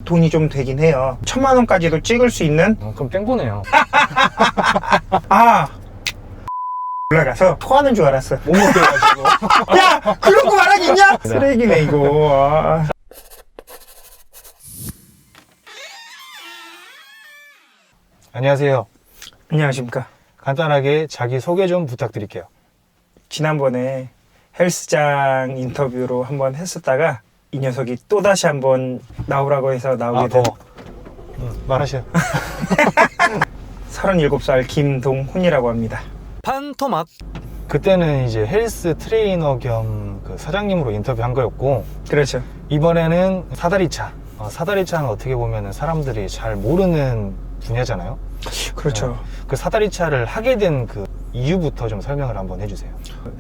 돈이 좀 되긴 해요. 1000만 원까지도 찍을 수 있는. 그럼 땡보네요. 올라가서 토하는 줄 알았어. 못 먹여가지고. 야, 그런 거 말하겠냐? 쓰레기네 이거. 안녕하세요. 안녕하십니까. 간단하게 자기 소개 좀 부탁드릴게요. 지난번에 헬스장 인터뷰로 한번 했었다가 이 녀석이 또다시 한번 나오라고 해서 나오게 된 말하세요. 37살 김동훈이라고 합니다. 판토막. 그때는 이제 헬스 트레이너 겸 그 사장님으로 인터뷰한 거였고, 그렇죠. 이번에는 사다리차. 사다리차는 어떻게 보면은 사람들이 잘 모르는 분야잖아요. 그렇죠. 그 사다리차를 하게 된 그 이유부터 좀 설명을 한번 해주세요.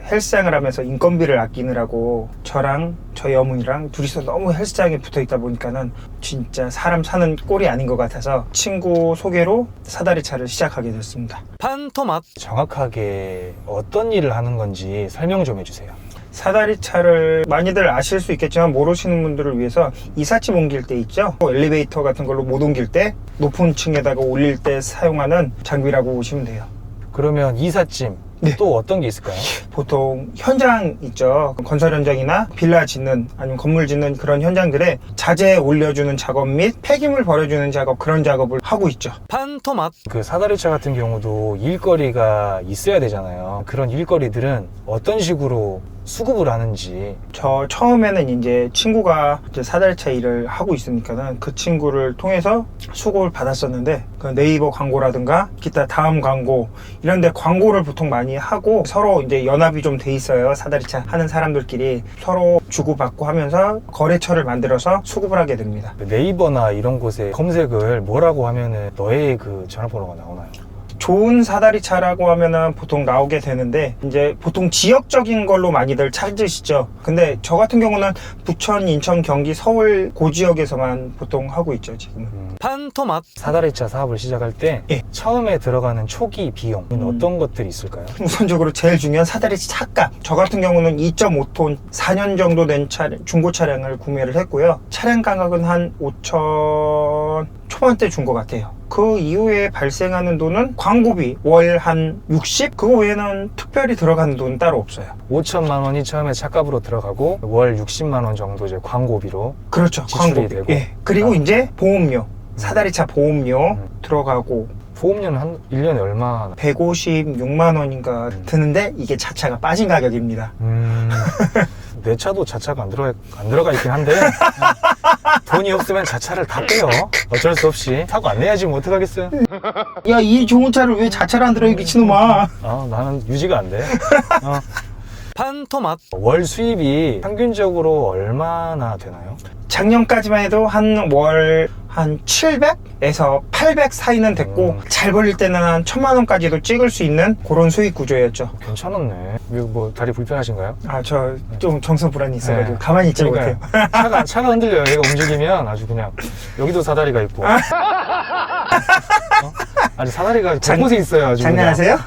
헬스장을 하면서 인건비를 아끼느라고 저랑 저희 어머니랑 둘이서 너무 헬스장에 붙어 있다 보니까는 진짜 사람 사는 꼴이 아닌 것 같아서 친구 소개로 사다리차를 시작하게 됐습니다. 판토막. 정확하게 어떤 일을 하는 건지 설명 좀 해주세요. 사다리차를 많이들 아실 수 있겠지만 모르시는 분들을 위해서 이삿짐 옮길 때 있죠. 엘리베이터 같은 걸로 못 옮길 때 높은 층에다가 올릴 때 사용하는 장비라고 보시면 돼요. 그러면 이삿짐 네. 또 어떤 게 있을까요? 보통 현장 있죠. 건설 현장이나 빌라 짓는 아니면 건물 짓는 그런 현장들에 자재 올려주는 작업 및 폐기물 버려주는 작업, 그런 작업을 하고 있죠. 판토막. 그 사다리차 같은 경우도 일거리가 있어야 되잖아요. 그런 일거리들은 어떤 식으로 수급을 하는지. 저 처음에는 이제 친구가 이제 사다리차 일을 하고 있으니까는 그 친구를 통해서 수급을 받았었는데, 그 네이버 광고라든가 기타 다음 광고 이런 데 광고를 보통 많이 하고 서로 이제 연합이 좀 돼 있어요. 사다리차 하는 사람들끼리 서로 주고받고 하면서 거래처를 만들어서 수급을 하게 됩니다. 네이버나 이런 곳에 검색을 뭐라고 하면은 너의 그 전화번호가 나오나요? 좋은 사다리차라고 하면은 보통 나오게 되는데, 이제 보통 지역적인 걸로 많이들 찾으시죠. 근데 저 같은 경우는 부천, 인천, 경기, 서울 그 지역에서만 보통 하고 있죠, 지금은. 판토막. 사다리차 사업을 시작할 때 예. 처음에 들어가는 초기 비용은 어떤 것들이 있을까요? 우선적으로 제일 중요한 사다리차 차값. 저 같은 경우는 2.5톤 4년 정도 된 중고 차량을 구매를 했고요. 차량 가격은 한 5천 초반대 준 것 같아요. 그 이후에 발생하는 돈은 광고비 월 한 60? 그거 외에는 특별히 들어가는 돈은 따로 없어요. 5천만 원이 처음에 차값으로 들어가고 월 60만 원 정도 이제 광고비로. 그렇죠. 지출이 광고비. 되고. 예. 그리고 이제 보험료, 사다리차 보험료 들어가고 보험료는 한 1년에 얼마나? 156만 원인가 드는데 이게 자차가 빠진 가격입니다. 내 차도 자차가 안 들어가 있긴 한데 돈이 없으면 자차를 다 빼요. 어쩔 수 없이 사고 안 내야지 뭐 어떡하겠어요. 야, 이 좋은 차를 왜 자차를 안 들어, 이 미친놈아. 나는 유지가 안 돼. 판토막. 월 수입이 평균적으로 얼마나 되나요? 작년까지만 해도 한 월 한 700에서 800 사이는 됐고, 잘 벌릴 때는 한 1000만 원까지도 찍을 수 있는 그런 수익 구조였죠. 괜찮았네. 이거 뭐 다리 불편하신가요? 저 좀 정서 불안이 있어가지고 네. 가만히 있지 그러니까요. 못해요. 차가 흔들려요. 얘가 움직이면 아주 그냥 여기도 사다리가 있고. 아니 사다리가 곳곳에 있어요. 아주. 장난하세요?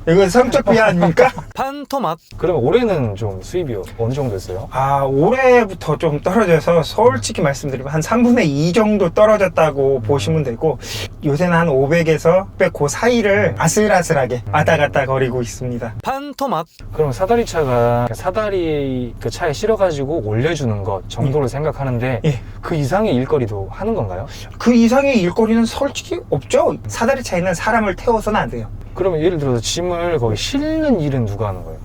이거 성적 비하 아닙니까? 판토막. 그러면 올해는 좀 수입이 어느 정도 됐어요? 올해부터 좀 떨어져서 솔직히 말씀드리면 한 3분의 2 정도 떨어졌다고 보시면 되고, 요새는 한 500에서 600 그 사이를 아슬아슬하게 왔다 갔다 거리고 있습니다. 판토막. 그럼 사다리차가 사다리 그 차에 실어가지고 올려주는 것 정도를 생각하는데 예. 그 이상의 일거리도 하는 건가요? 그 이상의 일거리는 솔직히 없죠. 사다리차에는 사람을 태워서는 안 돼요. 그러면 예를 들어서 짐을 거기 실는 일은 누가 하는 거예요?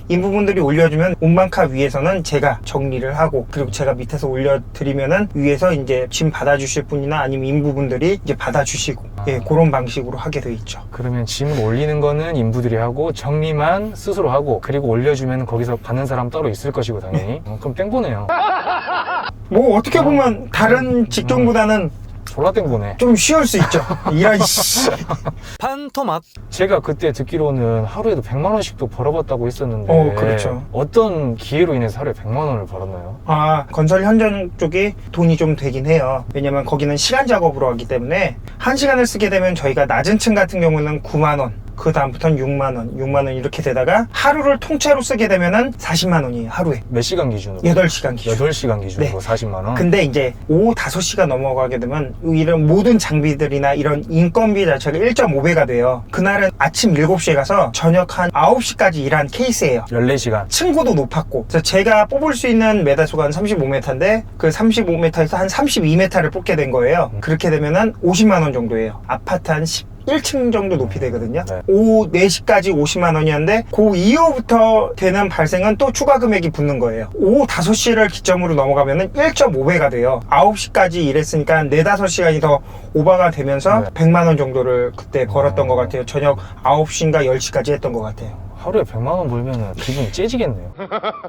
인부분들이 올려주면 운반카 위에서는 제가 정리를 하고, 그리고 제가 밑에서 올려드리면은 위에서 이제 짐 받아주실 분이나 아니면 인부분들이 이제 받아주시고, 예, 그런 방식으로 하게 돼 있죠. 그러면 짐을 올리는 거는 인부들이 하고 정리만 스스로 하고, 그리고 올려주면 거기서 받는 사람 따로 있을 것이고 당연히. 그럼 땡보네요. 뭐 어떻게 보면 다른 직종보다는 졸라 땡보네. 좀 쉬울 수 있죠. 이런 판토막. 제가 그때 듣기로는 하루에도 100만 원씩도 벌어봤다고 했었는데 그렇죠. 어떤 기회로 인해서 하루에 100만 원을 벌었나요? 건설 현장 쪽이 돈이 좀 되긴 해요. 왜냐면 거기는 시간 작업으로 하기 때문에 1시간을 쓰게 되면 저희가 낮은 층 같은 경우는 9만 원, 그 다음부터는 6만 원 이렇게 되다가 하루를 통째로 쓰게 되면은 40만 원이에요, 하루에. 몇 시간 기준으로? 8시간 기준. 8시간 기준으로 네. 40만 원? 근데 이제 오후 5시가 넘어가게 되면 이런 모든 장비들이나 이런 인건비 자체가 1.5배가 돼요. 그날은 아침 7시에 가서 저녁 한 9시까지 일한 케이스예요. 14시간. 층고도 높았고, 그래서 제가 뽑을 수 있는 메다수가 한 35m인데 그 35m에서 한 32m를 뽑게 된 거예요. 그렇게 되면은 50만 원 정도예요. 아파트 한 1층 정도 높이 되거든요. 네. 오후 4시까지 50만 원이었는데 그 이후부터 되는 발생은 또 추가 금액이 붙는 거예요. 오후 5시를 기점으로 넘어가면은 1.5배가 돼요. 9시까지 일했으니까 4, 5시간이 더 오버가 되면서 네. 100만 원 정도를 그때 벌었던 것 같아요. 저녁 9시인가 10시까지 했던 것 같아요. 하루에 100만 원 벌면은 기분이 째지겠네요.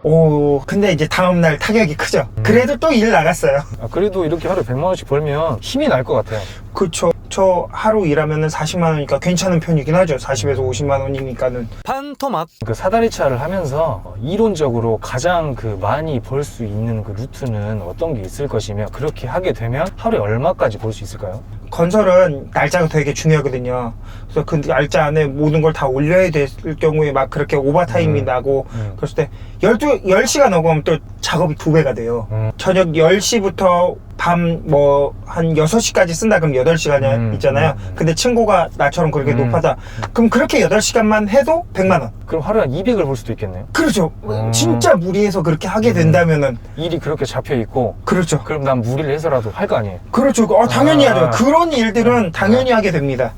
오, 근데 이제 다음날 타격이 크죠. 그래도 또 일 나갔어요. 아, 그래도 이렇게 하루에 100만 원씩 벌면 힘이 날 것 같아요. 그쵸. 저 하루 일하면은 40만 원이니까 괜찮은 편이긴 하죠. 40에서 50만 원이니까는. 판토막. 그 사다리차를 하면서 이론적으로 가장 그 많이 벌 수 있는 그 루트는 어떤 게 있을 것이며, 그렇게 하게 되면 하루에 얼마까지 벌 수 있을까요? 건설은 날짜가 되게 중요하거든요. 그래서 그 날짜 안에 모든 걸 다 올려야 될 경우에 막 그렇게 오버타임이 나고 그랬을 때 10시가 넘어가면 또 작업이 2배가 돼요. 저녁 10시부터 밤 뭐 한 6시까지 쓴다 그럼 8시간 있잖아요. 근데 층고가 나처럼 그렇게 높아다. 그럼 그렇게 8시간만 해도 100만 원. 그럼 하루에 한 200을 벌 수도 있겠네요. 그렇죠. 진짜 무리해서 그렇게 하게 된다면은 일이 그렇게 잡혀 있고, 그렇죠. 그럼 난 무리를 해서라도 할 거 아니에요. 그렇죠. 당연히 하죠. 그런 일들은 당연히 하게 됩니다.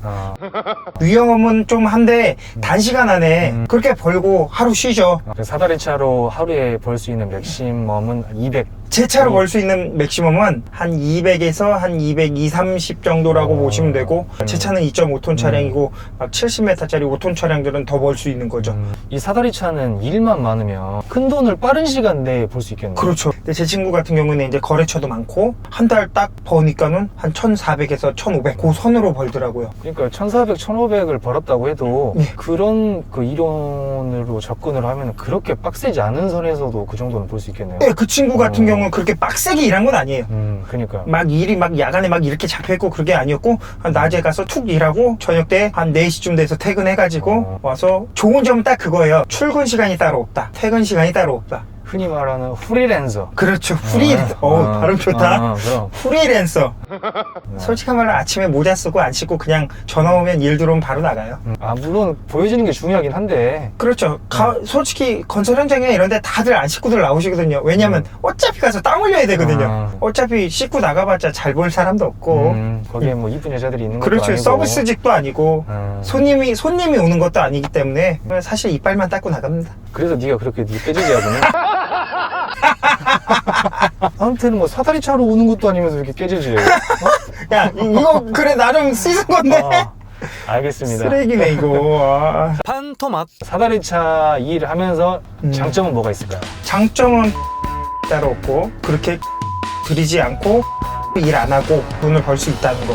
위험은 좀 한데 단시간 안에 그렇게 벌고 하루 쉬죠. 사다리차로 하루에 벌 수 있는 맥시멈은 200. 제 차로 벌 수 있는 맥시멈은 한 200에서 한 220, 30 정도라고 보시면 되고, 제 차는 2.5톤 차량이고 막 70m짜리 5톤 차량들은 더 벌 수 있는 거죠. 이 사다리차는 일만 많으면 큰 돈을 빠른 시간 내에 벌 수 있겠네요. 그렇죠. 근데 제 친구 같은 경우는 이제 거래처도 많고 한 달 딱 버니까는 한 1,400에서 1,500 그 선으로 벌더라고요. 그러니까 1,400, 1,500을 벌었다고 해도 예. 그런 그 이론으로 접근을 하면 그렇게 빡세지 않은 선에서도 그 정도는 볼 수 있겠네요. 네, 그 친구 같은 경우는 그렇게 빡세게 일한 건 아니에요. 그러니까. 막 일이 막 야간에 막 이렇게 잡혀있고 그게 아니었고, 한 낮에 가서 툭 일하고 저녁 때 한 4시쯤 돼서 퇴근해가지고 와서 좋은 점은 딱 그거예요. 출근 시간이 따로 없다. 퇴근 시간이 따로 없다. 흔히 말하는 프리랜서. 그렇죠. 프리랜서. 발음 좋다. 그럼. 프리랜서. 솔직한 말로 아침에 모자 쓰고 안 씻고 그냥 전화 오면 일 들어오면 바로 나가요. 물론 보여지는 게 중요하긴 한데. 그렇죠. 솔직히 건설 현장이나 이런 데 다들 안 씻고들 나오시거든요. 왜냐면 어차피 가서 땀 흘려야 되거든요. 어차피 씻고 나가봤자 잘 볼 사람도 없고. 거기에 뭐 이쁜 여자들이 있는 것도 그렇죠. 아니고. 서비스직도 아니고 손님이 오는 것도 아니기 때문에 사실 이빨만 닦고 나갑니다. 그래서 네가 그렇게 빼주지 하구나. 아무튼 뭐 사다리차로 오는 것도 아니면서 이렇게 깨지지. 야, 이거 그래 나름 씻은 건데. 알겠습니다. 쓰레기네 이거. 판토막. 사다리차 일을 하면서 장점은 뭐가 있을까요? 장점은 따로 없고 그렇게 들이지 않고 일 안 하고 돈을 벌 수 있다는 거.